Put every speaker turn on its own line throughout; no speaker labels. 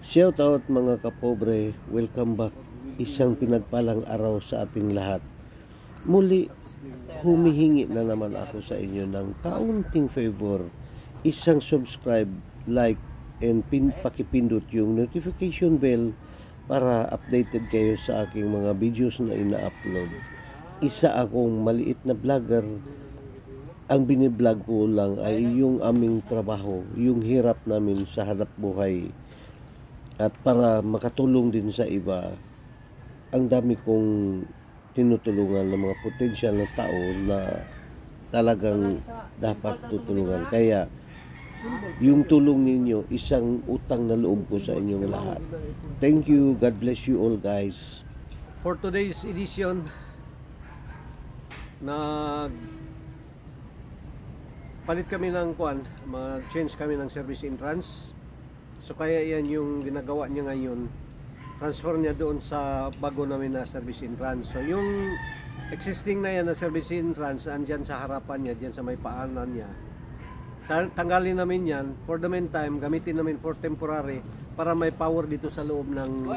Shout out mga kapobre, welcome back. Isang pinagpalang araw sa ating lahat. Muli, humihingi na naman ako sa inyo ng kaunting favor. Isang subscribe, like, and pakipindot yung notification bell para updated kayo sa aking mga videos na ina-upload. Isa akong maliit na vlogger. Ang biniblog ko lang ay yung aming trabaho, yung hirap namin sa hanap buhay. At para makatulong din sa iba, ang dami kong tinutulungan ng mga potensyal na tao na talagang dapat tutulungan. Kaya yung tulong ninyo, isang utang na loob ko sa inyong lahat. Thank you. God bless you all, guys.
For today's edition, palit kami ng mag-change kami ng service entrance. So kaya yan yung ginagawa niya ngayon, transfer niya doon sa bago namin na service entrance. So yung existing na yan na service entrance, andyan sa harapan niya, dyan sa may paanan niya, tanggalin namin yan. For the meantime, gamitin namin for temporary para may power dito sa loob ng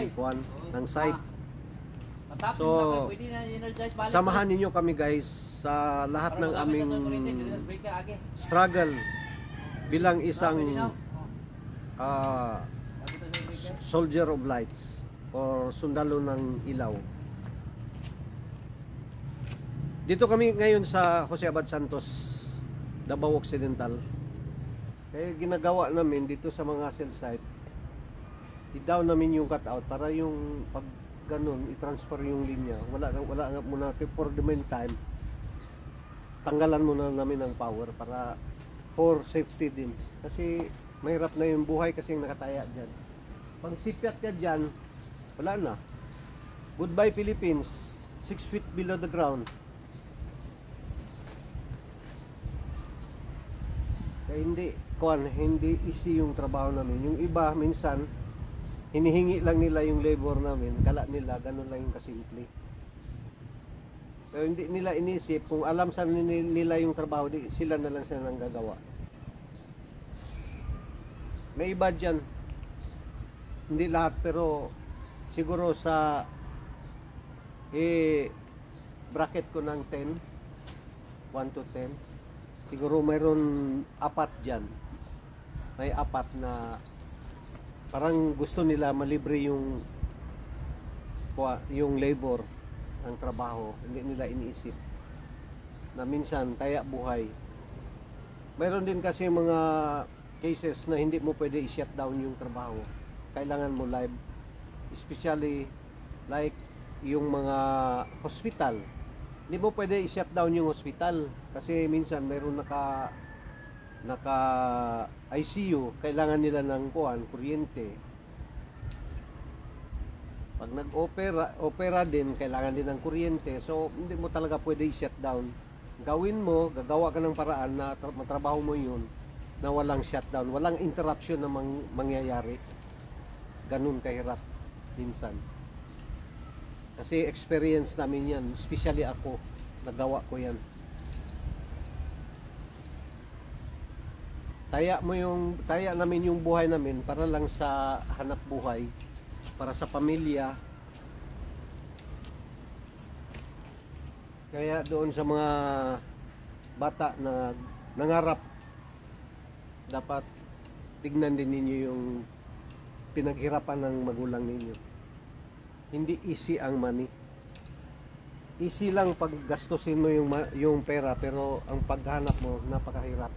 ng site. So samahan ninyo kami guys sa lahat ng aming struggle bilang isang soldier of lights or sundalo ng ilaw. Dito kami ngayon sa Jose Abad Santos, Davao Occidental. Kaya ginagawa namin dito sa mga cell site, i-down namin yung cutout para yung pag ganun i-transfer yung linya. Wala nga muna for the meantime. Tanggalan muna namin ng power para for safety din. Kasi mahirap na yung buhay kasi nakataya dyan. Pag sipyat ka dyan, wala na. Goodbye Philippines, 6 feet below the ground. Kaya hindi easy yung trabaho namin. Yung iba minsan, hinihingi lang nila yung labor namin. Kala nila, ganun lang yung kasimple. Pero hindi nila inisip, kung alam saan nila yung trabaho, sila na lang sila nang gagawa. May iba dyan, hindi lahat pero siguro sa bracket ko ng 10, 1 to 10, siguro mayroon 4 dyan. May 4 na parang gusto nila malibre yung labor ng trabaho, hindi nila iniisip na minsan taya buhay. Mayroon din kasi mga cases na hindi mo pwede i-shut down yung trabaho. Kailangan mo live. Especially like yung mga hospital. Hindi mo pwede i-shut down yung hospital kasi minsan mayroon naka ICU, kailangan nila ng kuryente. Pag nag-opera din, kailangan din ng kuryente. So hindi mo talaga pwede i-shut down. Gawin mo, gagawa ka ng paraan na matrabaho mo yun na walang shutdown, walang interruption na mangyayari. Ganun kahirap minsan. Kasi experience namin yan, especially ako, nagawa ko yan. Taya namin yung buhay namin para lang sa hanap buhay, para sa pamilya. Kaya doon sa mga bata na nangarap, dapat tignan din ninyo yung pinaghirapan ng magulang ninyo. Hindi easy ang money. Easy lang pag gastusin mo yung pera, pero ang paghanap mo napakahirap.